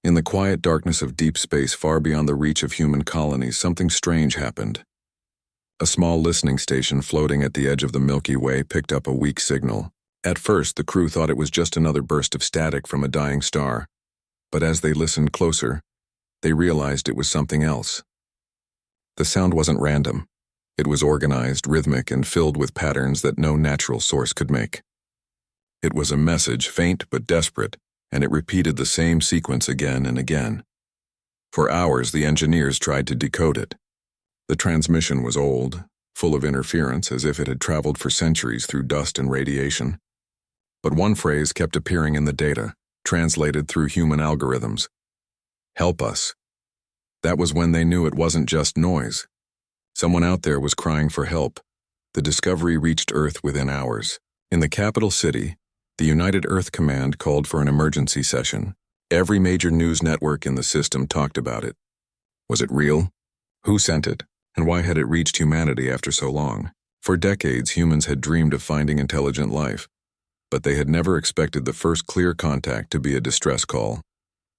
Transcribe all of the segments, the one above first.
In the quiet darkness of deep space far beyond the reach of human colonies, something strange happened. A small listening station floating at the edge of the Milky Way picked up a weak signal. At first, the crew thought it was just another burst of static from a dying star. But as they listened closer, they realized it was something else. The sound wasn't random. It was organized, rhythmic, and filled with patterns that no natural source could make. It was a message, faint but desperate, and it repeated the same sequence again and again. For hours, the engineers tried to decode it. The transmission was old, full of interference, as if it had traveled for centuries through dust and radiation. But one phrase kept appearing in the data, translated through human algorithms. "Help us." That was when they knew it wasn't just noise. Someone out there was crying for help. The discovery reached Earth within hours. In the capital city, the United Earth Command called for an emergency session. Every major news network in the system talked about it. Was it real? Who sent it? And why had it reached humanity after so long? For decades, humans had dreamed of finding intelligent life, but they had never expected the first clear contact to be a distress call.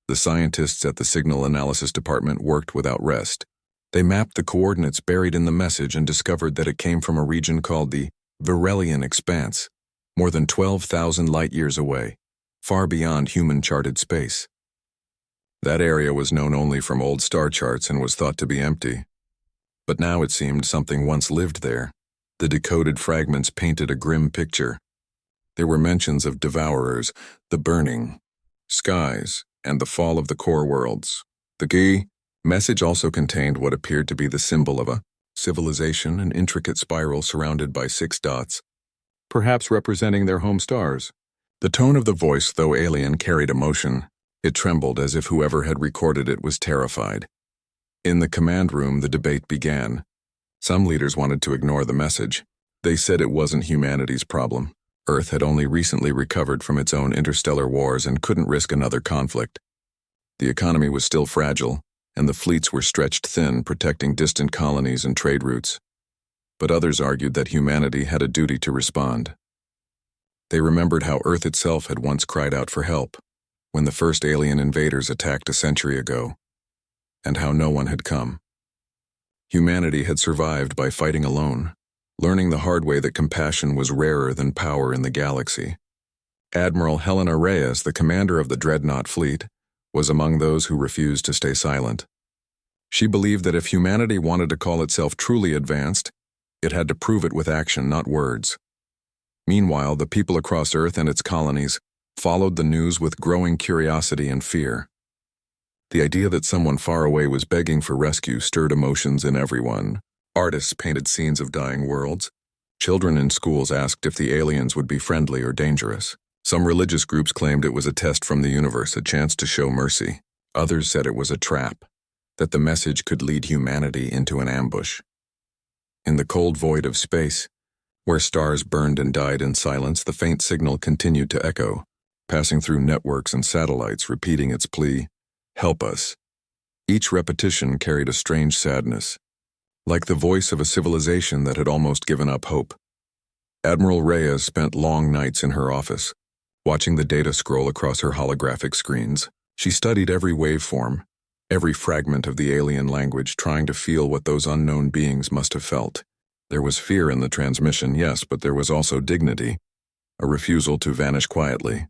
The scientists at the Signal Analysis Department worked without rest. They mapped the coordinates buried in the message and discovered that it came from a region called the Varelian Expanse, more than 12,000 light-years away, far beyond human-charted space. That area was known only from old star charts and was thought to be empty. But now it seemed something once lived there. The decoded fragments painted a grim picture. There were mentions of devourers, the burning, skies, and the fall of the core worlds. The key message also contained what appeared to be the symbol of a civilization, an intricate spiral surrounded by 6 dots, perhaps representing their home stars. The tone of the voice, though alien, carried emotion. It trembled as if whoever had recorded it was terrified. In the command room, the debate began. Some leaders wanted to ignore the message. They said it wasn't humanity's problem. Earth had only recently recovered from its own interstellar wars and couldn't risk another conflict. The economy was still fragile, and the fleets were stretched thin, protecting distant colonies and trade routes. But others argued that humanity had a duty to respond. They remembered how Earth itself had once cried out for help, when the first alien invaders attacked a century ago, and how no one had come. Humanity had survived by fighting alone, learning the hard way that compassion was rarer than power in the galaxy. Admiral Helena Reyes, the commander of the Dreadnought fleet, was among those who refused to stay silent. She believed that if humanity wanted to call itself truly advanced, it had to prove it with action, not words. Meanwhile, the people across Earth and its colonies followed the news with growing curiosity and fear. The idea that someone far away was begging for rescue stirred emotions in everyone. Artists painted scenes of dying worlds. Children in schools asked if the aliens would be friendly or dangerous. Some religious groups claimed it was a test from the universe, a chance to show mercy. Others said it was a trap, that the message could lead humanity into an ambush. In the cold void of space, where stars burned and died in silence, the faint signal continued to echo, passing through networks and satellites, repeating its plea, "Help us." Each repetition carried a strange sadness, like the voice of a civilization that had almost given up hope. Admiral Reyes spent long nights in her office, watching the data scroll across her holographic screens. She studied every waveform, every fragment of the alien language, trying to feel what those unknown beings must have felt. There was fear in the transmission, yes, but there was also dignity, a refusal to vanish quietly.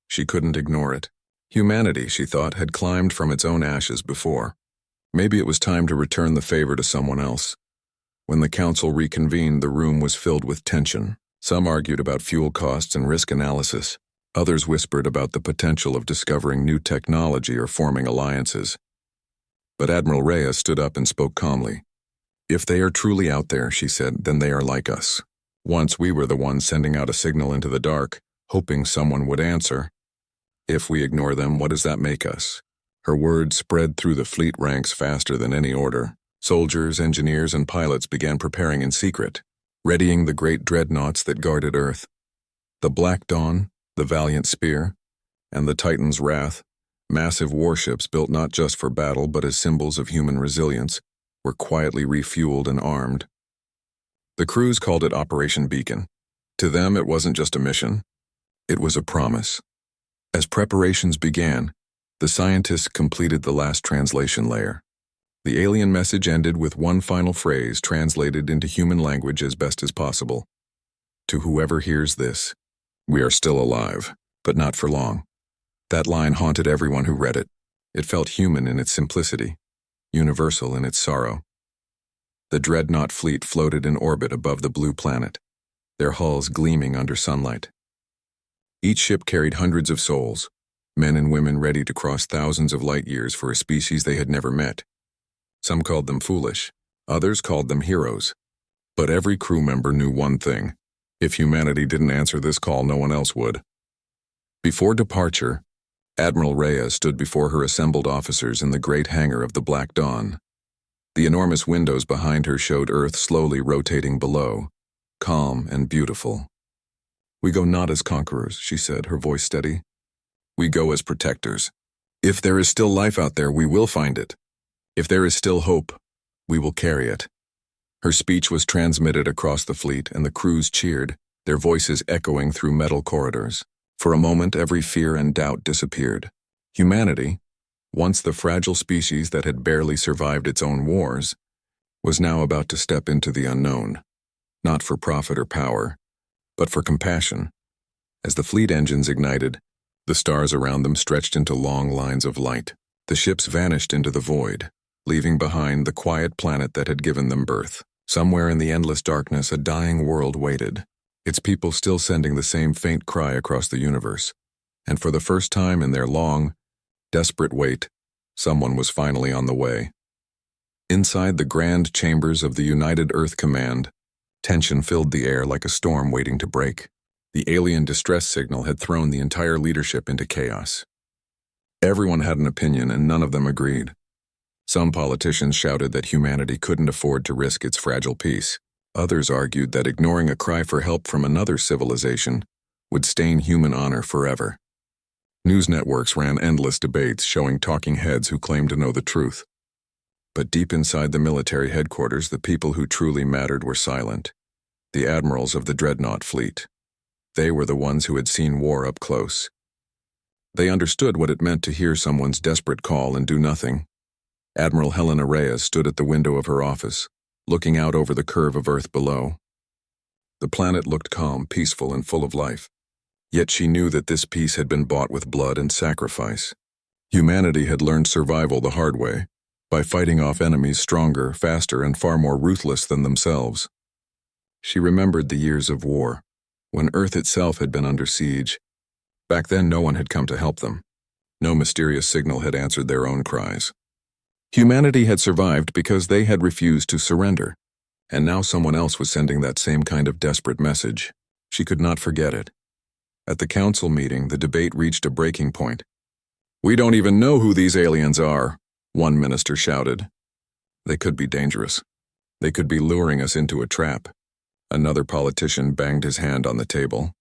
She couldn't ignore it. Humanity, she thought, had climbed from its own ashes before. Maybe it was time to return the favor to someone else. When the council reconvened, the room was filled with tension. Some argued about fuel costs and risk analysis. Others whispered about the potential of discovering new technology or forming alliances. But Admiral Reyes stood up and spoke calmly. "If they are truly out there," she said, "then they are like us. Once we were the ones sending out a signal into the dark, hoping someone would answer. If we ignore them, what does that make us?" Her words spread through the fleet ranks faster than any order. Soldiers, engineers, and pilots began preparing in secret, readying the great dreadnoughts that guarded Earth. The Black Dawn, the Valiant Spear, and the Titan's Wrath, massive warships built not just for battle but as symbols of human resilience, were quietly refueled and armed. The crews called it Operation Beacon. To them, it wasn't just a mission. It was a promise. As preparations began, The scientists completed the last translation layer. The alien message ended with one final phrase translated into human language as best as possible. To whoever hears this, we are still alive, but not for long. That line haunted everyone who read it. It felt human in its simplicity, universal in its sorrow. The Dreadnought fleet floated in orbit above the blue planet, their hulls gleaming under sunlight. Each ship carried hundreds of souls, men and women ready to cross thousands of light years for a species they had never met. Some called them foolish, others called them heroes. But every crew member knew one thing: if humanity didn't answer this call, no one else would. Before departure, Admiral Reyes stood before her assembled officers in the great hangar of the Black Dawn. The enormous windows behind her showed Earth slowly rotating below, calm and beautiful. "We go not as conquerors," she said, her voice steady. "We go as protectors. If there is still life out there, we will find it. If there is still hope, we will carry it." Her speech was transmitted across the fleet, and the crews cheered, their voices echoing through metal corridors. For a moment, every fear and doubt disappeared. Humanity, once the fragile species that had barely survived its own wars, was now about to step into the unknown, not for profit or power, but for compassion. As the fleet engines ignited, the stars around them stretched into long lines of light. The ships vanished into the void, leaving behind the quiet planet that had given them birth. Somewhere in the endless darkness, a dying world waited, its people still sending the same faint cry across the universe. And for the first time in their long, desperate wait, someone was finally on the way. Inside the grand chambers of the United Earth Command, tension filled the air like a storm waiting to break. The alien distress signal had thrown the entire leadership into chaos. Everyone had an opinion, and none of them agreed. Some politicians shouted that humanity couldn't afford to risk its fragile peace. Others argued that ignoring a cry for help from another civilization would stain human honor forever. News networks ran endless debates showing talking heads who claimed to know the truth. But deep inside the military headquarters, the people who truly mattered were silent. The admirals of the Dreadnought fleet. They were the ones who had seen war up close. They understood what it meant to hear someone's desperate call and do nothing. Admiral Helena Reyes stood at the window of her office, looking out over the curve of Earth below. The planet looked calm, peaceful, and full of life. Yet she knew that this peace had been bought with blood and sacrifice. Humanity had learned survival the hard way, by fighting off enemies stronger, faster, and far more ruthless than themselves. She remembered the years of war, when Earth itself had been under siege. Back then, no one had come to help them. No mysterious signal had answered their own cries. Humanity had survived because they had refused to surrender, and now someone else was sending that same kind of desperate message. She could not forget it. At the council meeting, the debate reached a breaking point. "We don't even know who these aliens are," one minister shouted. "They could be dangerous. They could be luring us into a trap." Another politician banged his hand on the table.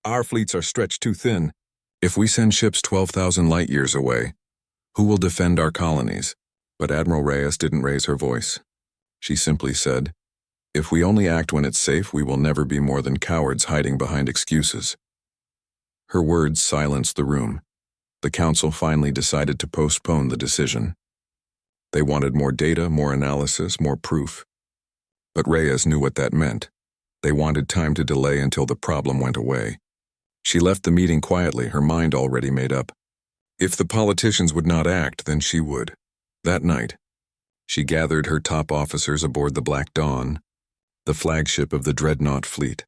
"Our fleets are stretched too thin. If we send ships 12,000 light years away, who will defend our colonies?" But Admiral Reyes didn't raise her voice. She simply said, "If we only act when it's safe, we will never be more than cowards hiding behind excuses." Her words silenced the room. The council finally decided to postpone the decision. They wanted more data, more analysis, more proof. But Reyes knew what that meant. They wanted time to delay until the problem went away. She left the meeting quietly, her mind already made up. If the politicians would not act, then she would. That night, she gathered her top officers aboard the Black Dawn, the flagship of the Dreadnought fleet.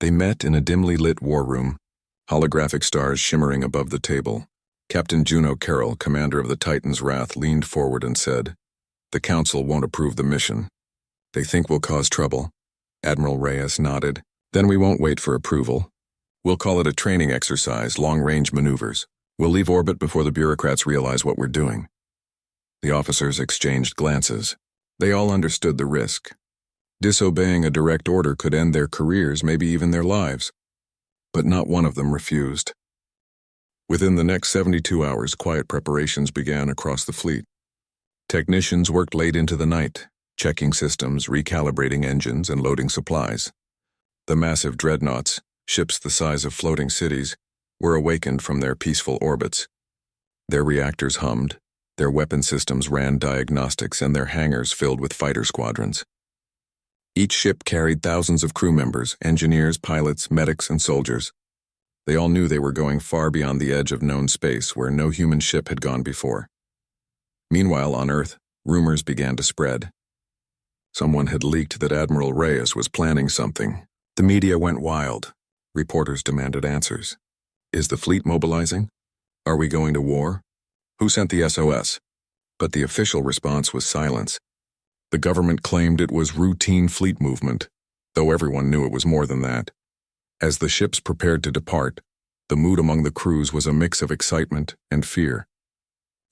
They met in a dimly lit war room, holographic stars shimmering above the table. Captain Juno Carroll, commander of the Titan's Wrath, leaned forward and said, "The council won't approve the mission. They think we'll cause trouble." Admiral Reyes nodded. "Then we won't wait for approval. We'll call it a training exercise, long-range maneuvers. We'll leave orbit before the bureaucrats realize what we're doing." The officers exchanged glances. They all understood the risk. Disobeying a direct order could end their careers, maybe even their lives. But not one of them refused. Within the next 72 hours, quiet preparations began across the fleet. Technicians worked late into the night, checking systems, recalibrating engines, and loading supplies. The massive dreadnoughts, ships the size of floating cities, were awakened from their peaceful orbits. Their reactors hummed, their weapon systems ran diagnostics, and their hangars filled with fighter squadrons. Each ship carried thousands of crew members, engineers, pilots, medics, and soldiers. They all knew they were going far beyond the edge of known space where no human ship had gone before. Meanwhile, on Earth, rumors began to spread. Someone had leaked that Admiral Reyes was planning something. The media went wild. Reporters demanded answers. Is the fleet mobilizing? Are we going to war? Who sent the SOS? But the official response was silence. The government claimed it was routine fleet movement, though everyone knew it was more than that. As the ships prepared to depart, the mood among the crews was a mix of excitement and fear.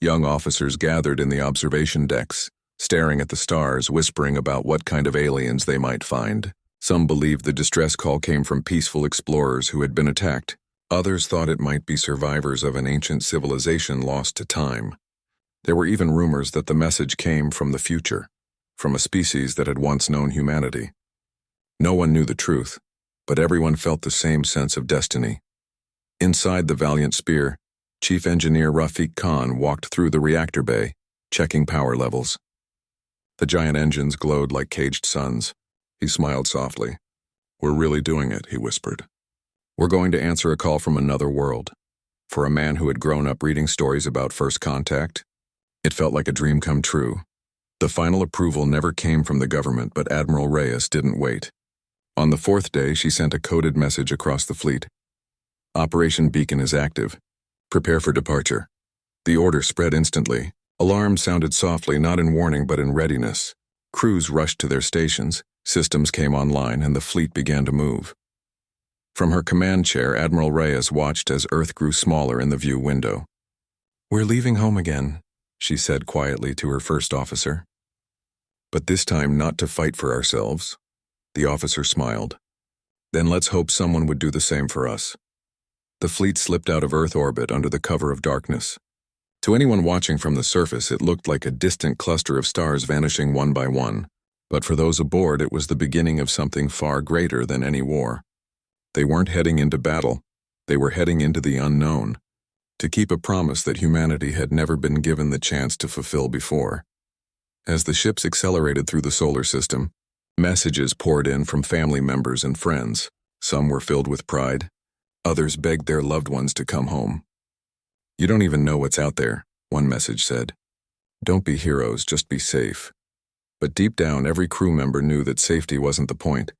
Young officers gathered in the observation decks, staring at the stars, whispering about what kind of aliens they might find. Some believed the distress call came from peaceful explorers who had been attacked. Others thought it might be survivors of an ancient civilization lost to time. There were even rumors that the message came from the future, from a species that had once known humanity. No one knew the truth, but everyone felt the same sense of destiny. Inside the Valiant Spear, Chief Engineer Rafiq Khan walked through the reactor bay, checking power levels. The giant engines glowed like caged suns. He smiled softly. "We're really doing it," he whispered. "We're going to answer a call from another world." For a man who had grown up reading stories about first contact, it felt like a dream come true. The final approval never came from the government, but Admiral Reyes didn't wait. On the fourth day, she sent a coded message across the fleet. "Operation Beacon is active. Prepare for departure." The order spread instantly. Alarms sounded softly, not in warning but in readiness. Crews rushed to their stations, systems came online, and the fleet began to move. From her command chair, Admiral Reyes watched as Earth grew smaller in the view window. "We're leaving home again," she said quietly to her first officer. "But this time not to fight for ourselves." The officer smiled. "Then let's hope someone would do the same for us." The fleet slipped out of Earth orbit under the cover of darkness. To anyone watching from the surface, it looked like a distant cluster of stars vanishing one by one. But for those aboard, it was the beginning of something far greater than any war. They weren't heading into battle. They were heading into the unknown, to keep a promise that humanity had never been given the chance to fulfill before. As the ships accelerated through the solar system, messages poured in from family members and friends. Some were filled with pride. Others begged their loved ones to come home. "You don't even know what's out there," one message said. "Don't be heroes, just be safe." But deep down, every crew member knew that safety wasn't the point.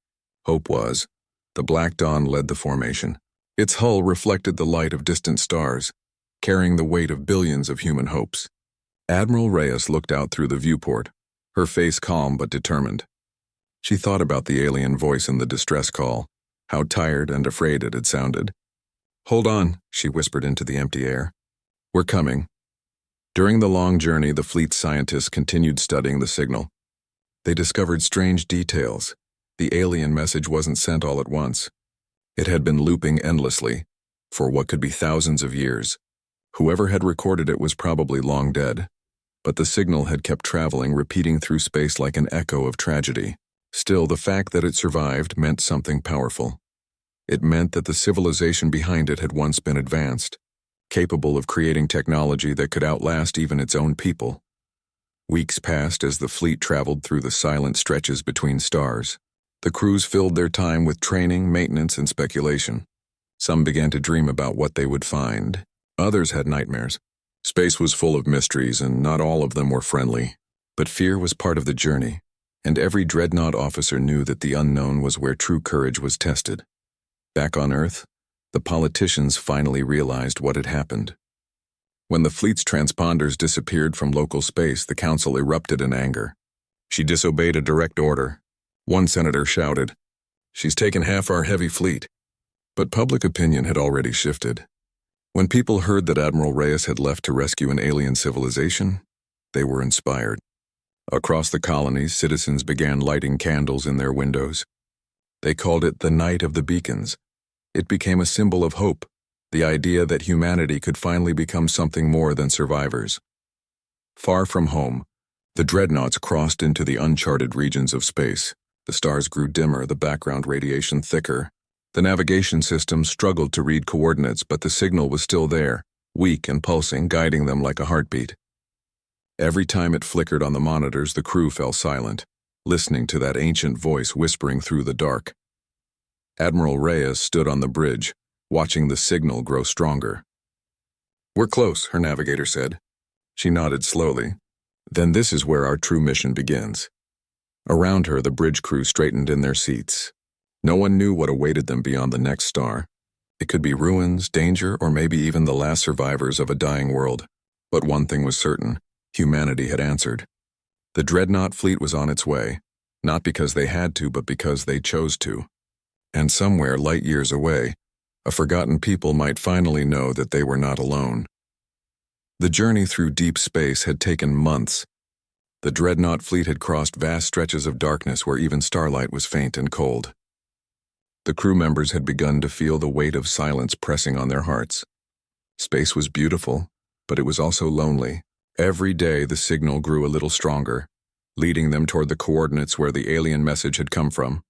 Hope was. The Black Dawn led the formation. Its hull reflected the light of distant stars, carrying the weight of billions of human hopes. Admiral Reyes looked out through the viewport, her face calm but determined. She thought about the alien voice in the distress call, how tired and afraid it had sounded. "Hold on," she whispered into the empty air. "We're coming." During the long journey, the fleet's scientists continued studying the signal. They discovered strange details. The alien message wasn't sent all at once. It had been looping endlessly, for what could be thousands of years. Whoever had recorded it was probably long dead. But the signal had kept traveling, repeating through space like an echo of tragedy. Still, the fact that it survived meant something powerful. It meant that the civilization behind it had once been advanced, capable of creating technology that could outlast even its own people. Weeks passed as the fleet traveled through the silent stretches between stars. The crews filled their time with training, maintenance, and speculation. Some began to dream about what they would find. Others had nightmares. Space was full of mysteries, and not all of them were friendly. But fear was part of the journey, and every Dreadnought officer knew that the unknown was where true courage was tested. Back on Earth, the politicians finally realized what had happened. When the fleet's transponders disappeared from local space, the council erupted in anger. She disobeyed a direct order. One senator shouted, "She's taken half our heavy fleet." But public opinion had already shifted. When people heard that Admiral Reyes had left to rescue an alien civilization, they were inspired. Across the colonies, citizens began lighting candles in their windows. They called it the Night of the Beacons. It became a symbol of hope, the idea that humanity could finally become something more than survivors. Far from home, the Dreadnoughts crossed into the uncharted regions of space. The stars grew dimmer, the background radiation thicker. The navigation system struggled to read coordinates, but the signal was still there, weak and pulsing, guiding them like a heartbeat. Every time it flickered on the monitors, the crew fell silent, listening to that ancient voice whispering through the dark. Admiral Reyes stood on the bridge, watching the signal grow stronger. "We're close," her navigator said. She nodded slowly. "Then this is where our true mission begins." Around her, the bridge crew straightened in their seats. No one knew what awaited them beyond the next star. It could be ruins, danger, or maybe even the last survivors of a dying world. But one thing was certain: humanity had answered. The Dreadnought fleet was on its way, not because they had to, but because they chose to. And somewhere, light years away, a forgotten people might finally know that they were not alone. The journey through deep space had taken months. The Dreadnought fleet had crossed vast stretches of darkness where even starlight was faint and cold. The crew members had begun to feel the weight of silence pressing on their hearts. Space was beautiful, but it was also lonely. Every day the signal grew a little stronger, leading them toward the coordinates where the alien message had come from.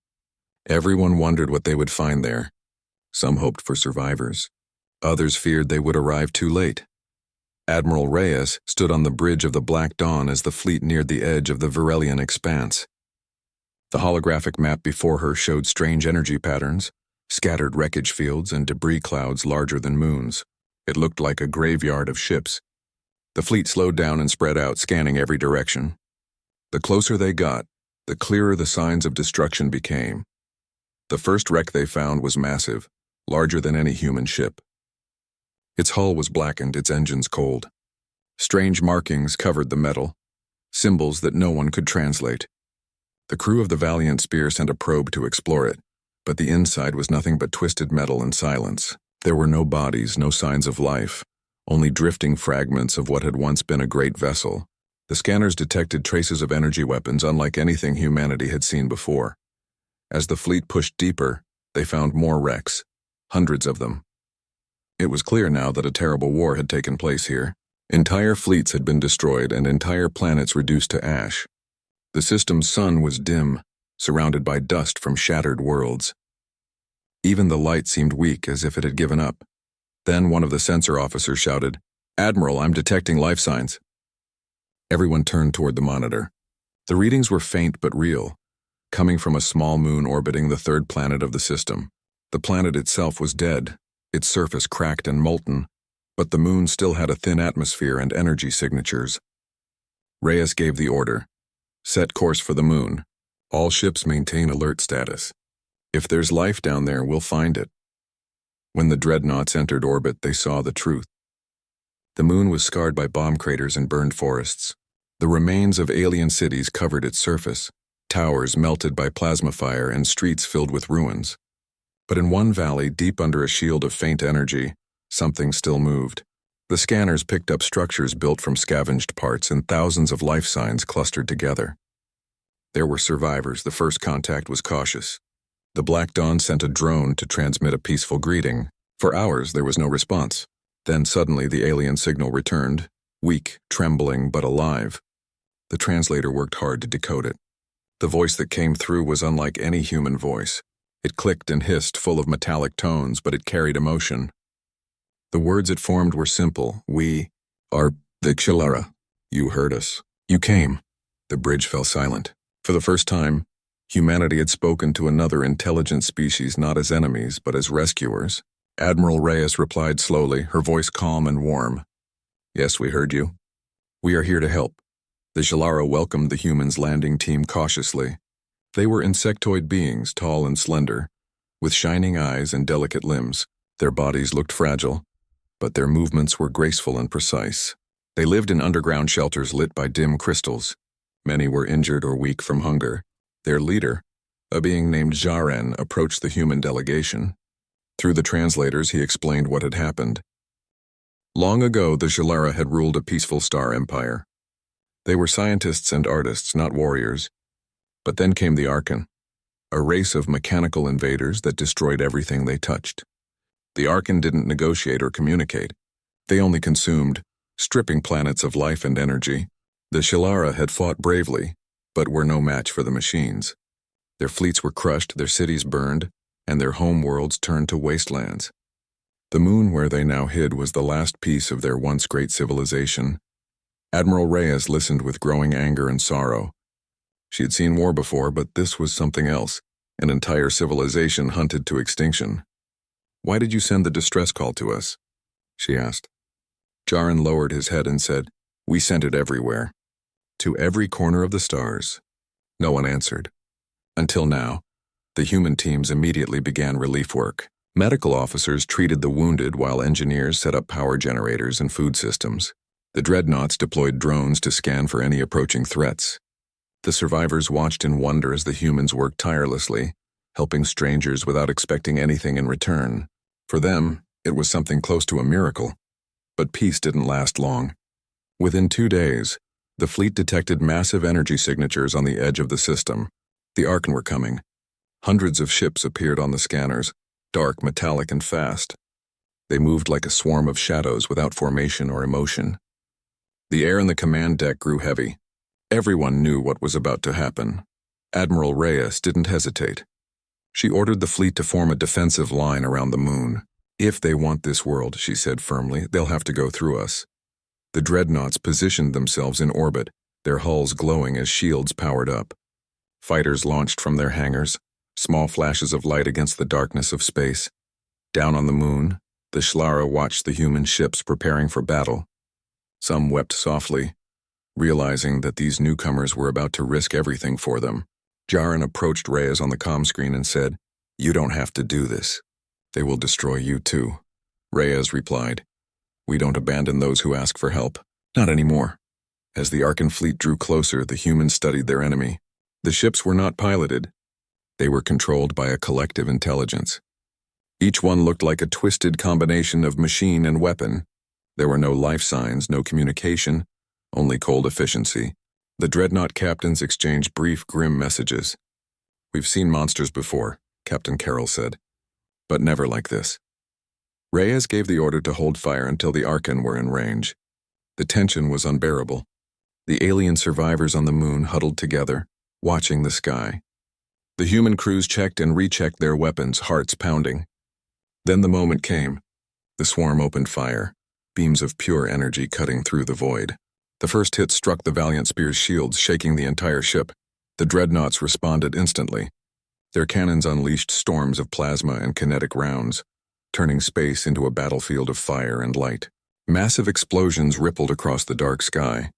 Everyone wondered what they would find there. Some hoped for survivors. Others feared they would arrive too late. Admiral Reyes stood on the bridge of the Black Dawn as the fleet neared the edge of the Virelian expanse. The holographic map before her showed strange energy patterns, scattered wreckage fields, and debris clouds larger than moons. It looked like a graveyard of ships. The fleet slowed down and spread out, scanning every direction. The closer they got, the clearer the signs of destruction became. The first wreck they found was massive, larger than any human ship. Its hull was blackened, its engines cold. Strange markings covered the metal, symbols that no one could translate. The crew of the Valiant Spear sent a probe to explore it, but the inside was nothing but twisted metal and silence. There were no bodies, no signs of life, only drifting fragments of what had once been a great vessel. The scanners detected traces of energy weapons unlike anything humanity had seen before. As the fleet pushed deeper, they found more wrecks, hundreds of them. It was clear now that a terrible war had taken place here. Entire fleets had been destroyed and entire planets reduced to ash. The system's sun was dim, surrounded by dust from shattered worlds. Even the light seemed weak, as if it had given up. Then one of the sensor officers shouted, "Admiral, I'm detecting life signs." Everyone turned toward the monitor. The readings were faint but real, coming from a small moon orbiting the third planet of the system. The planet itself was dead, its surface cracked and molten, but the moon still had a thin atmosphere and energy signatures. Reyes gave the order, "Set course for the moon. All ships maintain alert status. If there's life down there, we'll find it." When the dreadnoughts entered orbit, they saw the truth. The moon was scarred by bomb craters and burned forests. The remains of alien cities covered its surface, towers melted by plasma fire and streets filled with ruins. But in one valley, deep under a shield of faint energy, something still moved. The scanners picked up structures built from scavenged parts and thousands of life signs clustered together. There were survivors. The first contact was cautious. The Black Dawn sent a drone to transmit a peaceful greeting. For hours, there was no response. Then suddenly the alien signal returned, weak, trembling, but alive. The translator worked hard to decode it. The voice that came through was unlike any human voice. It clicked and hissed, full of metallic tones, but it carried emotion. The words it formed were simple. "We are the Xilara. You heard us. You came." The bridge fell silent. For the first time, humanity had spoken to another intelligent species not as enemies, but as rescuers. Admiral Reyes replied slowly, her voice calm and warm. "Yes, we heard you. We are here to help." The Xilara welcomed the humans' landing team cautiously. They were insectoid beings, tall and slender, with shining eyes and delicate limbs. Their bodies looked fragile, but their movements were graceful and precise. They lived in underground shelters lit by dim crystals. Many were injured or weak from hunger. Their leader, a being named Jaren, approached the human delegation. Through the translators, he explained what had happened. Long ago, the Xilara had ruled a peaceful star empire. They were scientists and artists, not warriors. But then came the Archon, a race of mechanical invaders that destroyed everything they touched. The Archon didn't negotiate or communicate. They only consumed, stripping planets of life and energy. The Xilara had fought bravely, but were no match for the machines. Their fleets were crushed, their cities burned, and their home worlds turned to wastelands. The moon where they now hid was the last piece of their once great civilization. Admiral Reyes listened with growing anger and sorrow. She had seen war before, but this was something else, an entire civilization hunted to extinction. "Why did you send the distress call to us?" she asked. Jarin lowered his head and said, "We sent it everywhere. To every corner of the stars." No one answered. Until now, the human teams immediately began relief work. Medical officers treated the wounded while engineers set up power generators and food systems. The Dreadnoughts deployed drones to scan for any approaching threats. The survivors watched in wonder as the humans worked tirelessly, helping strangers without expecting anything in return. For them, it was something close to a miracle. But peace didn't last long. Within 2 days, the fleet detected massive energy signatures on the edge of the system. The Archon were coming. Hundreds of ships appeared on the scanners, dark, metallic, and fast. They moved like a swarm of shadows without formation or emotion. The air in the command deck grew heavy. Everyone knew what was about to happen. Admiral Reyes didn't hesitate. She ordered the fleet to form a defensive line around the moon. "If they want this world," she said firmly, "they'll have to go through us." The Dreadnoughts positioned themselves in orbit, their hulls glowing as shields powered up. Fighters launched from their hangars, small flashes of light against the darkness of space. Down on the moon, the Shlara watched the human ships preparing for battle. Some wept softly, realizing that these newcomers were about to risk everything for them. Jarin approached Reyes on the comm screen and said, "You don't have to do this. They will destroy you too." Reyes replied, "We don't abandon those who ask for help. Not anymore." As the Archon fleet drew closer, the humans studied their enemy. The ships were not piloted. They were controlled by a collective intelligence. Each one looked like a twisted combination of machine and weapon. There were no life signs, no communication, only cold efficiency. The Dreadnought captains exchanged brief, grim messages. "We've seen monsters before," Captain Carroll said, "but never like this." Reyes gave the order to hold fire until the Archon were in range. The tension was unbearable. The alien survivors on the moon huddled together, watching the sky. The human crews checked and rechecked their weapons, hearts pounding. Then the moment came. The swarm opened fire, beams of pure energy cutting through the void. The first hit struck the Valiant Spear's shields, shaking the entire ship. The Dreadnoughts responded instantly. Their cannons unleashed storms of plasma and kinetic rounds, turning space into a battlefield of fire and light. Massive explosions rippled across the dark sky.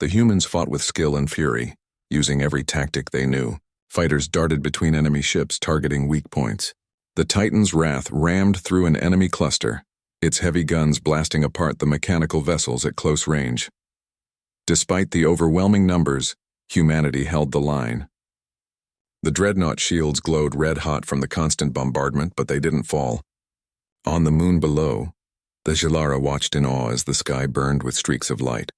The humans fought with skill and fury, using every tactic they knew. Fighters darted between enemy ships, targeting weak points. The Titan's Wrath rammed through an enemy cluster, its heavy guns blasting apart the mechanical vessels at close range. Despite the overwhelming numbers, humanity held the line. The Dreadnought shields glowed red-hot from the constant bombardment, but they didn't fall. On the moon below, the Shlara watched in awe as the sky burned with streaks of light.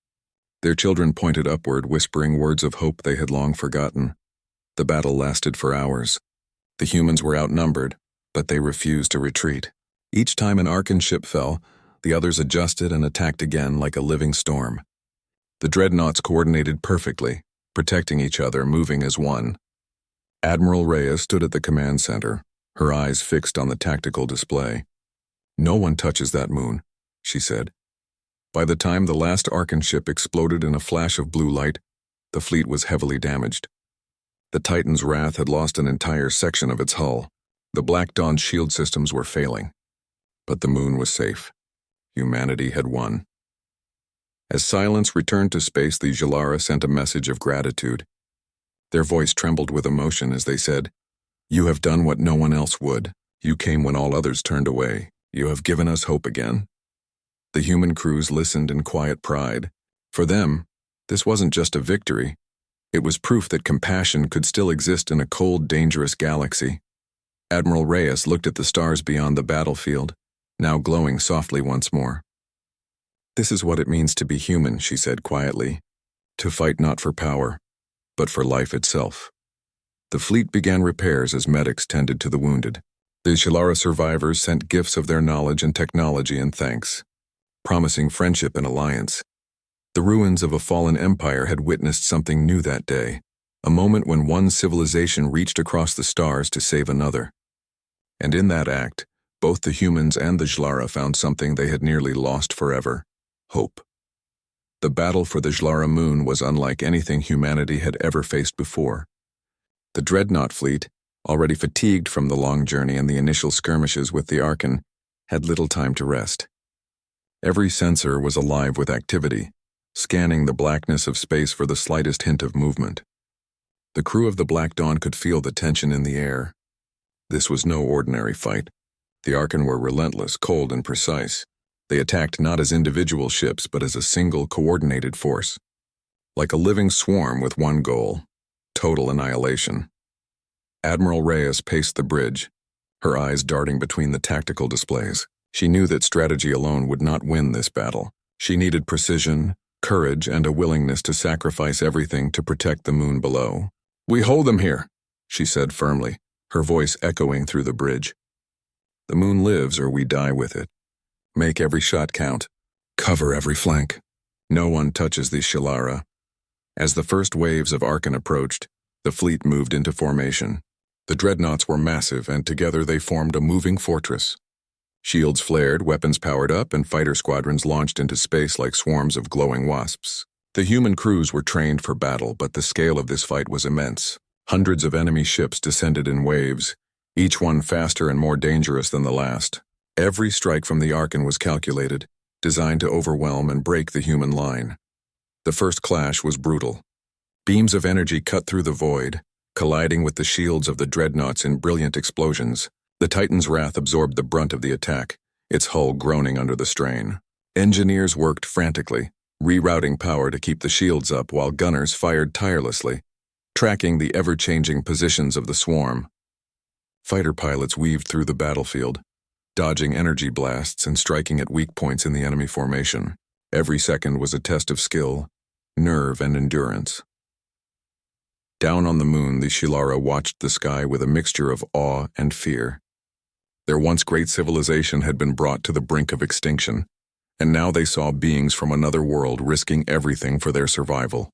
Their children pointed upward, whispering words of hope they had long forgotten. The battle lasted for hours. The humans were outnumbered, but they refused to retreat. Each time an Archon ship fell, the others adjusted and attacked again like a living storm. The Dreadnoughts coordinated perfectly, protecting each other, moving as one. Admiral Reyes stood at the command center, her eyes fixed on the tactical display. "No one touches that moon," she said. By the time the last Archon ship exploded in a flash of blue light, the fleet was heavily damaged. The Titan's Wrath had lost an entire section of its hull. The Black Dawn's shield systems were failing. But the moon was safe. Humanity had won. As silence returned to space, the Shlara sent a message of gratitude. Their voice trembled with emotion as they said, "You have done what no one else would. You came when all others turned away. You have given us hope again." The human crews listened in quiet pride. For them, this wasn't just a victory. It was proof that compassion could still exist in a cold, dangerous galaxy. Admiral Reyes looked at the stars beyond the battlefield, now glowing softly once more. "This is what it means to be human," she said quietly. "To fight not for power, but for life itself." The fleet began repairs as medics tended to the wounded. The Shlara survivors sent gifts of their knowledge and technology in thanks, promising friendship and alliance. The ruins of a fallen empire had witnessed something new that day, a moment when one civilization reached across the stars to save another. And in that act, Both the humans and the Jlara found something they had nearly lost forever: hope. The battle for the Jlara moon was unlike anything humanity had ever faced before. The Dreadnought fleet, already fatigued from the long journey and the initial skirmishes with the Archon, had little time to rest. Every sensor was alive with activity, scanning the blackness of space for the slightest hint of movement. The crew of the Black Dawn could feel the tension in the air. This was no ordinary fight. The Archon were relentless, cold, and precise. They attacked not as individual ships, but as a single, coordinated force. Like a living swarm with one goal: total annihilation. Admiral Reyes paced the bridge, her eyes darting between the tactical displays. She knew that strategy alone would not win this battle. She needed precision, courage, and a willingness to sacrifice everything to protect the moon below. "We hold them here," she said firmly, her voice echoing through the bridge. "The moon lives or we die with it. Make every shot count. Cover every flank. No one touches the Jlara." As the first waves of Archon approached, the fleet moved into formation. The Dreadnoughts were massive, and together they formed a moving fortress. Shields flared, weapons powered up, and fighter squadrons launched into space like swarms of glowing wasps. The human crews were trained for battle, but the scale of this fight was immense. Hundreds of enemy ships descended in waves, each one faster and more dangerous than the last. Every strike from the Archon was calculated, designed to overwhelm and break the human line. The first clash was brutal. Beams of energy cut through the void, colliding with the shields of the Dreadnoughts in brilliant explosions. The Titan's wrath absorbed the brunt of the attack, its hull groaning under the strain. Engineers worked frantically, rerouting power to keep the shields up, while gunners fired tirelessly, tracking the ever-changing positions of the swarm. Fighter pilots weaved through the battlefield, dodging energy blasts and striking at weak points in the enemy formation. Every second was a test of skill, nerve, and endurance. Down on the moon, the Jlara watched the sky with a mixture of awe and fear. Their once great civilization had been brought to the brink of extinction, and now they saw beings from another world risking everything for their survival.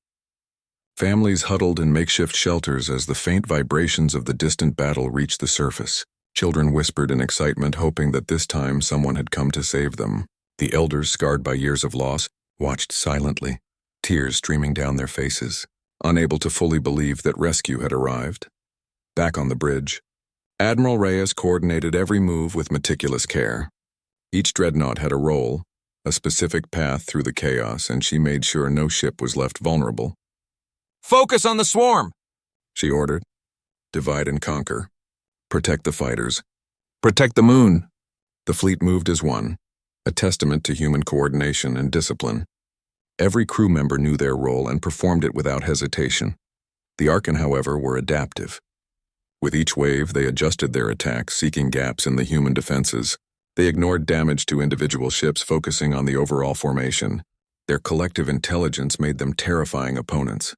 Families huddled in makeshift shelters as the faint vibrations of the distant battle reached the surface. Children whispered in excitement, hoping that this time someone had come to save them. The elders, scarred by years of loss, watched silently, tears streaming down their faces, unable to fully believe that rescue had arrived. Back on the bridge, Admiral Reyes coordinated every move with meticulous care. Each dreadnought had a role, a specific path through the chaos, and she made sure no ship was left vulnerable. "Focus on the swarm," she ordered. Divide and conquer. Protect the fighters. Protect the moon. The fleet moved as one, a testament to human coordination and discipline. Every crew member knew their role and performed it without hesitation. The Archon, however, were adaptive. With each wave, they adjusted their attacks, seeking gaps in the human defenses. They ignored damage to individual ships, focusing on the overall formation. Their collective intelligence made them terrifying opponents.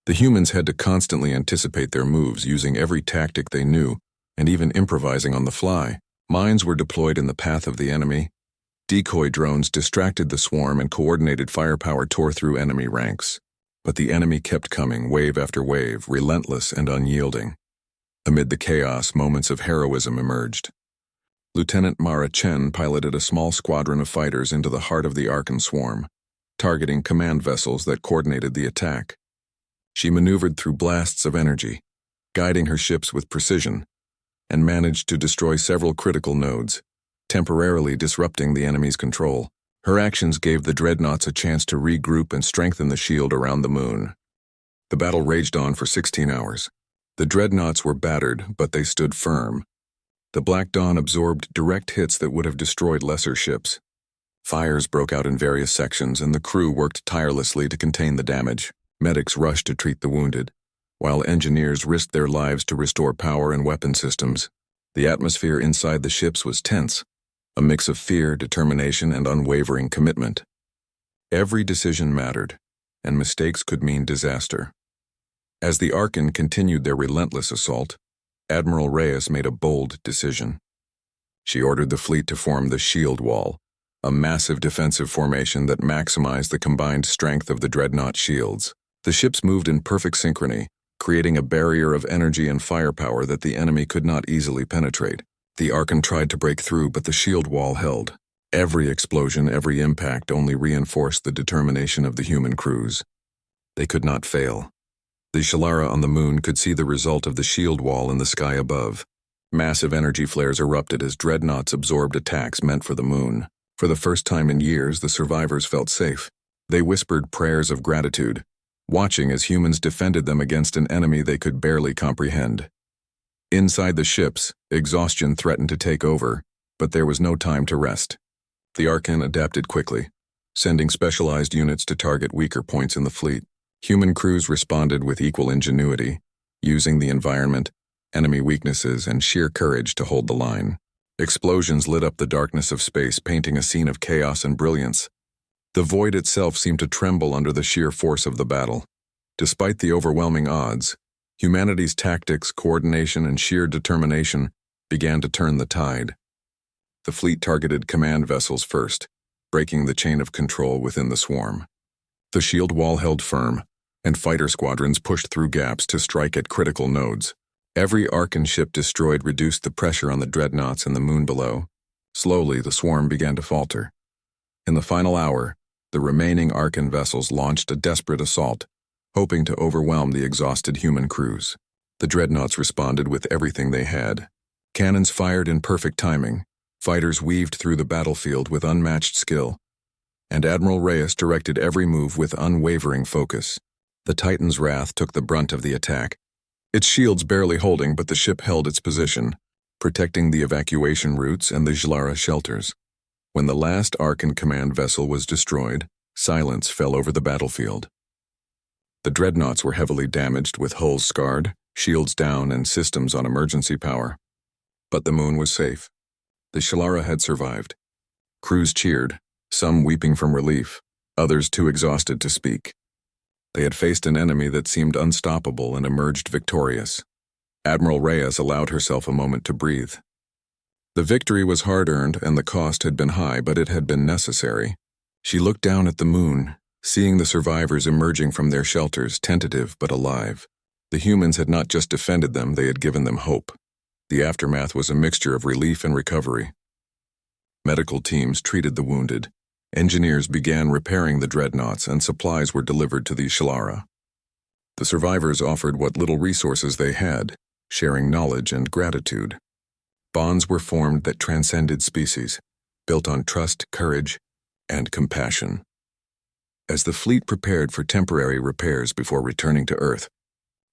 The humans had to constantly anticipate their moves, using every tactic they knew, and even improvising on the fly. Mines were deployed in the path of the enemy. Decoy drones distracted the swarm, and coordinated firepower tore through enemy ranks. But the enemy kept coming, wave after wave, relentless and unyielding. Amid the chaos, moments of heroism emerged. Lieutenant Mara Chen piloted a small squadron of fighters into the heart of the Archon swarm, targeting command vessels that coordinated the attack. She maneuvered through blasts of energy, guiding her ships with precision, and managed to destroy several critical nodes, temporarily disrupting the enemy's control. Her actions gave the dreadnoughts a chance to regroup and strengthen the shield around the moon. The battle raged on for 16 hours. The dreadnoughts were battered, but they stood firm. The Black Dawn absorbed direct hits that would have destroyed lesser ships. Fires broke out in various sections, and the crew worked tirelessly to contain the damage. Medics rushed to treat the wounded, while engineers risked their lives to restore power and weapon systems. The atmosphere inside the ships was tense, a mix of fear, determination, and unwavering commitment. Every decision mattered, and mistakes could mean disaster. As the Archon continued their relentless assault, Admiral Reyes made a bold decision. She ordered the fleet to form the Shield Wall, a massive defensive formation that maximized the combined strength of the dreadnought shields. The ships moved in perfect synchrony, creating a barrier of energy and firepower that the enemy could not easily penetrate. The Archon tried to break through, but the shield wall held. Every explosion, every impact only reinforced the determination of the human crews. They could not fail. The Shalara on the moon could see the result of the shield wall in the sky above. Massive energy flares erupted as dreadnoughts absorbed attacks meant for the moon. For the first time in years, the survivors felt safe. They whispered prayers of gratitude, watching as humans defended them against an enemy they could barely comprehend. Inside the ships, exhaustion threatened to take over, but there was no time to rest. The Archon adapted quickly, sending specialized units to target weaker points in the fleet. Human crews responded with equal ingenuity, using the environment, enemy weaknesses, and sheer courage to hold the line. Explosions lit up the darkness of space, painting a scene of chaos and brilliance. The void itself seemed to tremble under the sheer force of the battle. Despite the overwhelming odds, humanity's tactics, coordination, and sheer determination began to turn the tide. The fleet targeted command vessels first, breaking the chain of control within the swarm. The shield wall held firm, and fighter squadrons pushed through gaps to strike at critical nodes. Every Archon ship destroyed reduced the pressure on the dreadnoughts and the moon below. Slowly, the swarm began to falter. In the final hour, the remaining Archon vessels launched a desperate assault, hoping to overwhelm the exhausted human crews. The dreadnoughts responded with everything they had. Cannons fired in perfect timing, fighters weaved through the battlefield with unmatched skill, and Admiral Reyes directed every move with unwavering focus. The Titan's Wrath took the brunt of the attack, its shields barely holding, but the ship held its position, protecting the evacuation routes and the Jlara shelters. When the last Archon command vessel was destroyed, silence fell over the battlefield. The dreadnoughts were heavily damaged, with hulls scarred, shields down, and systems on emergency power. But the moon was safe. The Shalara had survived. Crews cheered, some weeping from relief, others too exhausted to speak. They had faced an enemy that seemed unstoppable and emerged victorious. Admiral Reyes allowed herself a moment to breathe. The victory was hard-earned and the cost had been high, but it had been necessary. She looked down at the moon, seeing the survivors emerging from their shelters, tentative but alive. The humans had not just defended them, they had given them hope. The aftermath was a mixture of relief and recovery. Medical teams treated the wounded. Engineers began repairing the dreadnoughts, and supplies were delivered to the Shalara. The survivors offered what little resources they had, sharing knowledge and gratitude. Bonds were formed that transcended species, built on trust, courage, and compassion. As the fleet prepared for temporary repairs before returning to Earth,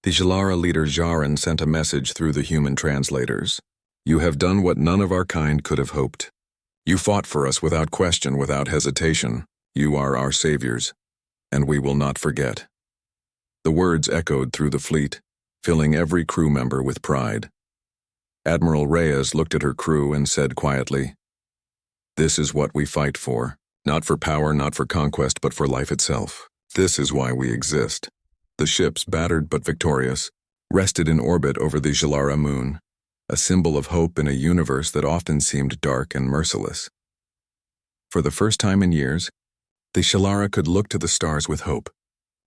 the Shalara leader Jaran sent a message through the human translators. "You have done what none of our kind could have hoped. You fought for us without question, without hesitation. You are our saviors, and we will not forget." The words echoed through the fleet, filling every crew member with pride. Admiral Reyes looked at her crew and said quietly, "This is what we fight for. Not for power, not for conquest, but for life itself. This is why we exist." The ships, battered but victorious, rested in orbit over the Shalara moon, a symbol of hope in a universe that often seemed dark and merciless. For the first time in years, the Shalara could look to the stars with hope,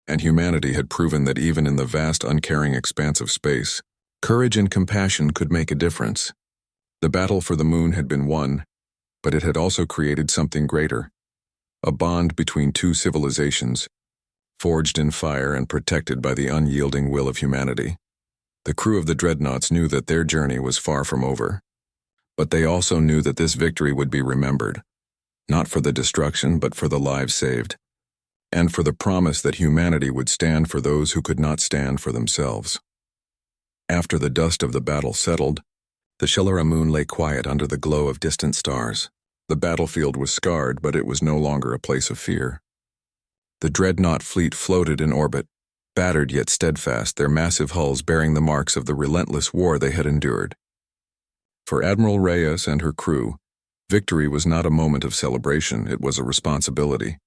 and humanity had proven that even in the vast, uncaring expanse of space, courage and compassion could make a difference. The battle for the moon had been won, but it had also created something greater, a bond between two civilizations, forged in fire and protected by the unyielding will of humanity. The crew of the dreadnoughts knew that their journey was far from over, but they also knew that this victory would be remembered, not for the destruction but for the lives saved, and for the promise that humanity would stand for those who could not stand for themselves. After the dust of the battle settled, the Shalara moon lay quiet under the glow of distant stars. The battlefield was scarred, but it was no longer a place of fear. The dreadnought fleet floated in orbit, battered yet steadfast, their massive hulls bearing the marks of the relentless war they had endured. For Admiral Reyes and her crew, victory was not a moment of celebration, it was a responsibility.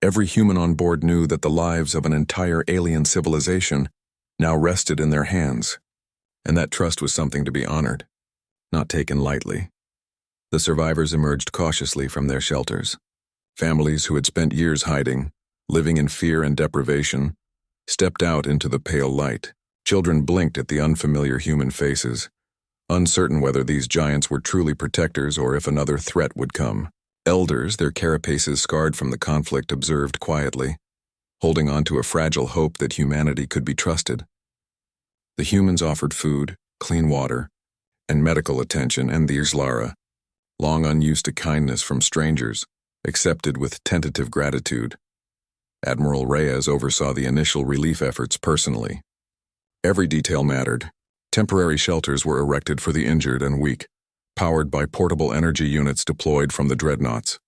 Every human on board knew that the lives of an entire alien civilization now rested in their hands, and that trust was something to be honored, not taken lightly. The survivors emerged cautiously from their shelters. Families who had spent years hiding, living in fear and deprivation, stepped out into the pale light. Children blinked at the unfamiliar human faces, uncertain whether these giants were truly protectors or if another threat would come. Elders, their carapaces scarred from the conflict, observed quietly, holding on to a fragile hope that humanity could be trusted. The humans offered food, clean water, and medical attention, and the Ishlara, long unused to kindness from strangers, accepted with tentative gratitude. Admiral Reyes oversaw the initial relief efforts personally. Every detail mattered. Temporary shelters were erected for the injured and weak, powered by portable energy units deployed from the Dreadnoughts.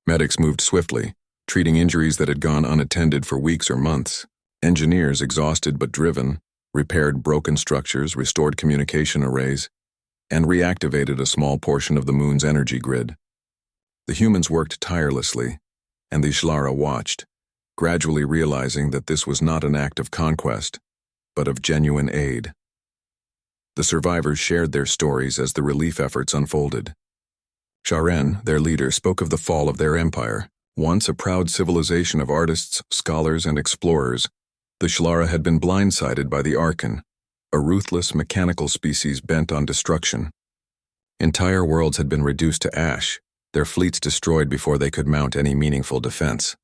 Medics moved swiftly, treating injuries that had gone unattended for weeks or months. Engineers, exhausted but driven, repaired broken structures, restored communication arrays, and reactivated a small portion of the moon's energy grid. The humans worked tirelessly, and the Ishlara watched, gradually realizing that this was not an act of conquest, but of genuine aid. The survivors shared their stories as the relief efforts unfolded. Sharen, their leader, spoke of the fall of their empire. Once a proud civilization of artists, scholars, and explorers, the Ishlara had been blindsided by the Archon, a ruthless mechanical species bent on destruction. Entire worlds had been reduced to ash, their fleets destroyed before they could mount any meaningful defense.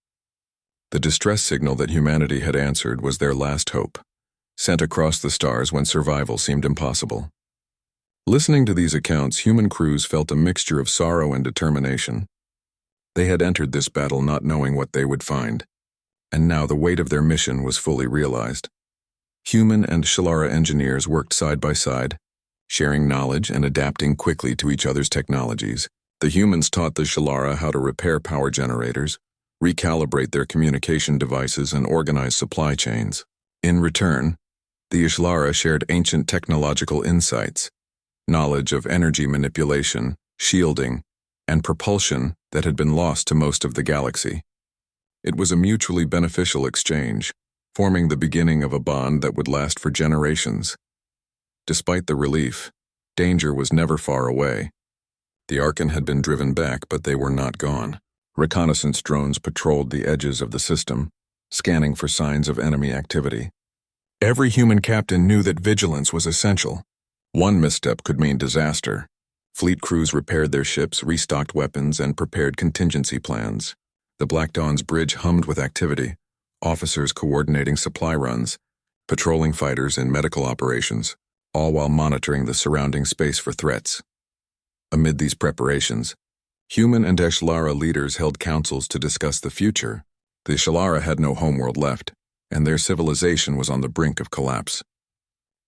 The distress signal that humanity had answered was their last hope, sent across the stars when survival seemed impossible. Listening to these accounts, human crews felt a mixture of sorrow and determination. They had entered this battle not knowing what they would find, and now the weight of their mission was fully realized. Human and Ishlara engineers worked side by side, sharing knowledge and adapting quickly to each other's technologies. The humans taught the Ishlara how to repair power generators, recalibrate their communication devices, and organize supply chains. In return, the Ishlara shared ancient technological insights, knowledge of energy manipulation, shielding, and propulsion that had been lost to most of the galaxy. It was a mutually beneficial exchange, forming the beginning of a bond that would last for generations. Despite the relief, danger was never far away. The Archon had been driven back, but they were not gone. Reconnaissance drones patrolled the edges of the system, scanning for signs of enemy activity. Every human captain knew that vigilance was essential. One misstep could mean disaster. Fleet crews repaired their ships, restocked weapons, and prepared contingency plans. The Black Dawn's bridge hummed with activity, officers coordinating supply runs, patrolling fighters in medical operations, all while monitoring the surrounding space for threats. Amid these preparations, human and Ishlara leaders held councils to discuss the future. The Ishlara had no homeworld left, and their civilization was on the brink of collapse.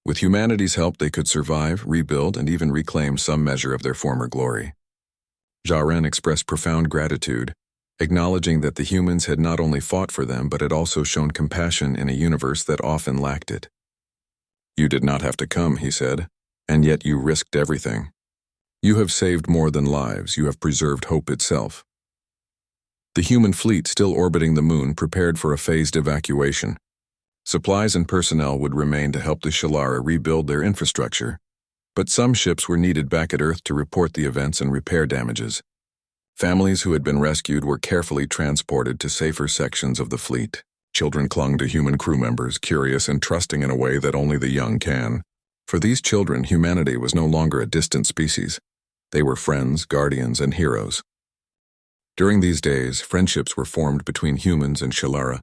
With humanity's help, they could survive, rebuild, and even reclaim some measure of their former glory. Jaren expressed profound gratitude, acknowledging that the humans had not only fought for them but had also shown compassion in a universe that often lacked it. "You did not have to come," he said, "and yet you risked everything. You have saved more than lives, you have preserved hope itself." The human fleet still orbiting the moon prepared for a phased evacuation. Supplies and personnel would remain to help the Ishlara rebuild their infrastructure, but some ships were needed back at Earth to report the events and repair damages. Families who had been rescued were carefully transported to safer sections of the fleet. Children clung to human crew members, curious and trusting in a way that only the young can. For these children, humanity was no longer a distant species. They were friends, guardians, and heroes. During these days, friendships were formed between humans and Ishlara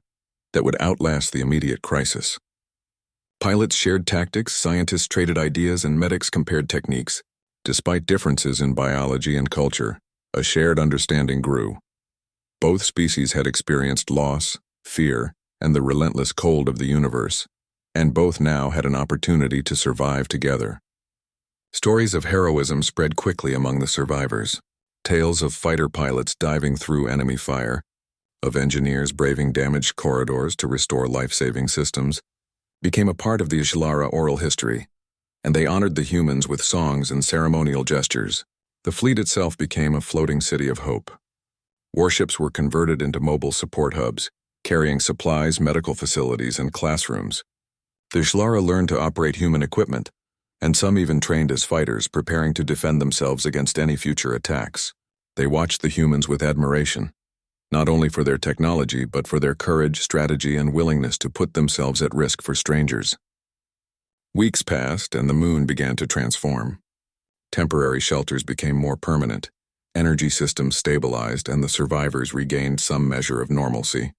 that would outlast the immediate crisis. Pilots shared tactics, scientists traded ideas, and medics compared techniques. Despite differences in biology and culture, a shared understanding grew. Both species had experienced loss, fear, and the relentless cold of the universe, and both now had an opportunity to survive together. Stories of heroism spread quickly among the survivors. Tales of fighter pilots diving through enemy fire, of engineers braving damaged corridors to restore life-saving systems, became a part of the Ishlara oral history, and they honored the humans with songs and ceremonial gestures. The fleet itself became a floating city of hope. Warships were converted into mobile support hubs, carrying supplies, medical facilities, and classrooms. The Ishlara learned to operate human equipment, and some even trained as fighters, preparing to defend themselves against any future attacks. They watched the humans with admiration, not only for their technology, but for their courage, strategy, and willingness to put themselves at risk for strangers. Weeks passed, and the moon began to transform. Temporary shelters became more permanent, energy systems stabilized, and the survivors regained some measure of normalcy.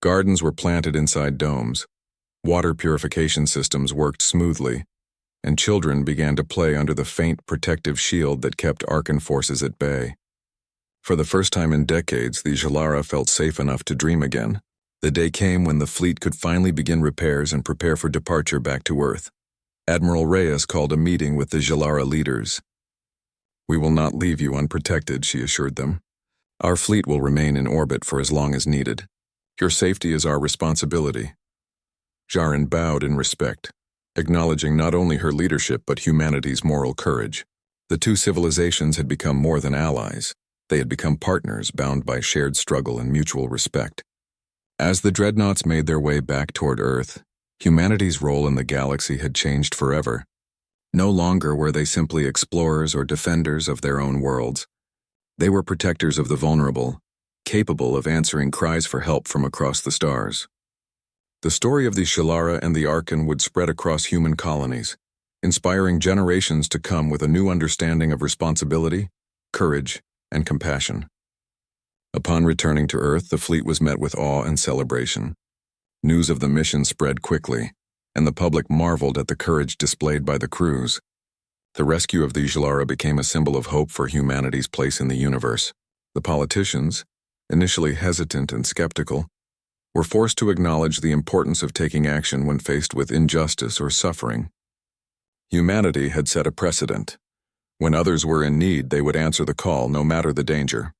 Gardens were planted inside domes, water purification systems worked smoothly, and children began to play under the faint protective shield that kept Arkan forces at bay. For the first time in decades, the Jalara felt safe enough to dream again. The day came when the fleet could finally begin repairs and prepare for departure back to Earth. Admiral Reyes called a meeting with the Jalara leaders. "We will not leave you unprotected," she assured them. "Our fleet will remain in orbit for as long as needed. Your safety is our responsibility." Jaren bowed in respect, acknowledging not only her leadership but humanity's moral courage. The two civilizations had become more than allies. They had become partners bound by shared struggle and mutual respect. As the Dreadnoughts made their way back toward Earth, humanity's role in the galaxy had changed forever. No longer were they simply explorers or defenders of their own worlds. They were protectors of the vulnerable, capable of answering cries for help from across the stars. The story of the Shalara and the Arkan would spread across human colonies, inspiring generations to come with a new understanding of responsibility, courage, and compassion. Upon returning to Earth, the fleet was met with awe and celebration. News of the mission spread quickly, and the public marveled at the courage displayed by the crews. The rescue of the Jalara became a symbol of hope for humanity's place in the universe. The politicians, initially hesitant and skeptical, were forced to acknowledge the importance of taking action when faced with injustice or suffering. Humanity had set a precedent. When others were in need, they would answer the call, no matter the danger.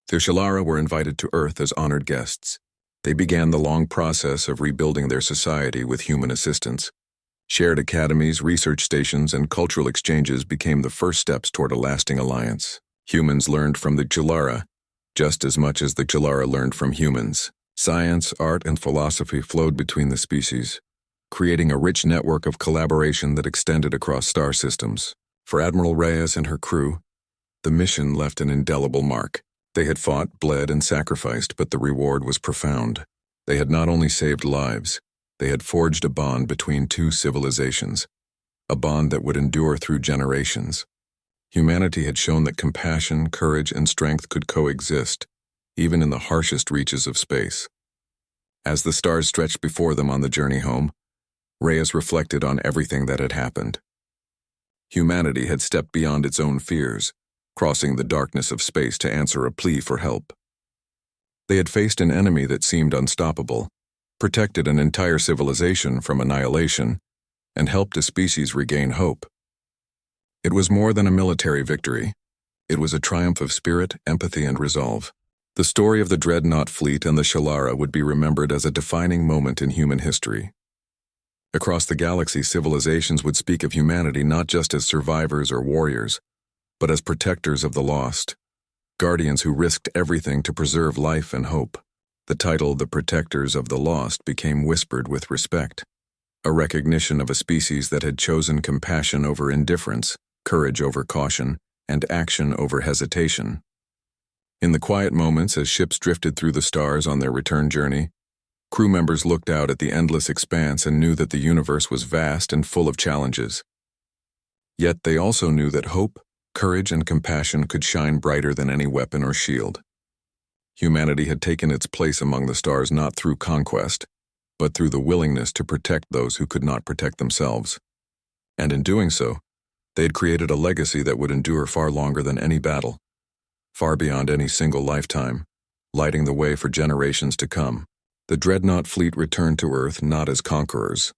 The Shalara were invited to Earth as honored guests. They began the long process of rebuilding their society with human assistance. Shared academies, research stations, and cultural exchanges became the first steps toward a lasting alliance. Humans learned from the Jalara, just as much as the Jalara learned from humans. Science, art, and philosophy flowed between the species, creating a rich network of collaboration that extended across star systems. For Admiral Reyes and her crew, the mission left an indelible mark. They had fought, bled, and sacrificed, but the reward was profound. They had not only saved lives, they had forged a bond between two civilizations, a bond that would endure through generations. Humanity had shown that compassion, courage, and strength could coexist, even in the harshest reaches of space. As the stars stretched before them on the journey home, Reyes reflected on everything that had happened. Humanity had stepped beyond its own fears, crossing the darkness of space to answer a plea for help. They had faced an enemy that seemed unstoppable, protected an entire civilization from annihilation, and helped a species regain hope. It was more than a military victory. It was a triumph of spirit, empathy, and resolve. The story of the Dreadnought fleet and the Shalara would be remembered as a defining moment in human history. Across the galaxy, civilizations would speak of humanity not just as survivors or warriors, but as protectors of the lost, guardians who risked everything to preserve life and hope. The title, The Protectors of the Lost, became whispered with respect, a recognition of a species that had chosen compassion over indifference, courage over caution, and action over hesitation. In the quiet moments as ships drifted through the stars on their return journey, crew members looked out at the endless expanse and knew that the universe was vast and full of challenges. Yet they also knew that hope, courage, and compassion could shine brighter than any weapon or shield. Humanity had taken its place among the stars not through conquest, but through the willingness to protect those who could not protect themselves. And in doing so, they had created a legacy that would endure far longer than any battle, far beyond any single lifetime, lighting the way for generations to come. The Dreadnought fleet returned to Earth not as conquerors,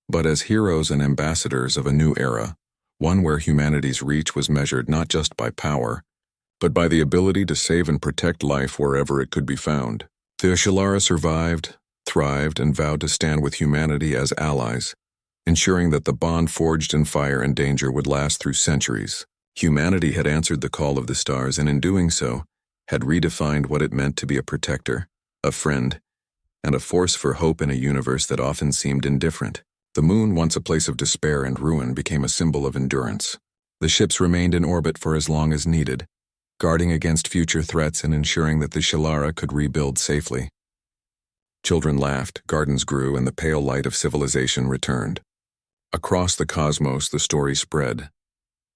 but as heroes and ambassadors of a new era, one where humanity's reach was measured not just by power, but by the ability to save and protect life wherever it could be found. The Shalara survived, thrived, and vowed to stand with humanity as allies, ensuring that the bond forged in fire and danger would last through centuries. Humanity had answered the call of the stars, and in doing so, had redefined what it meant to be a protector, a friend, and a force for hope in a universe that often seemed indifferent. The moon, once a place of despair and ruin, became a symbol of endurance. The ships remained in orbit for as long as needed, guarding against future threats and ensuring that the Shalara could rebuild safely. Children laughed, gardens grew, and the pale light of civilization returned. Across the cosmos, the story spread.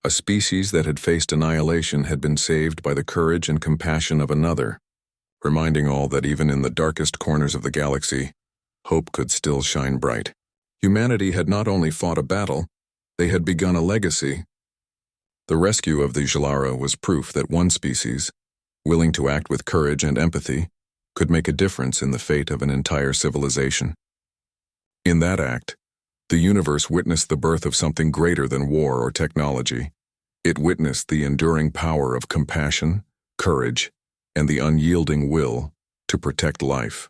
A species that had faced annihilation had been saved by the courage and compassion of another, reminding all that even in the darkest corners of the galaxy, hope could still shine bright. Humanity had not only fought a battle, they had begun a legacy. The rescue of the Jalara was proof that one species, willing to act with courage and empathy, could make a difference in the fate of an entire civilization. In that act, the universe witnessed the birth of something greater than war or technology. It witnessed the enduring power of compassion, courage, and the unyielding will to protect life.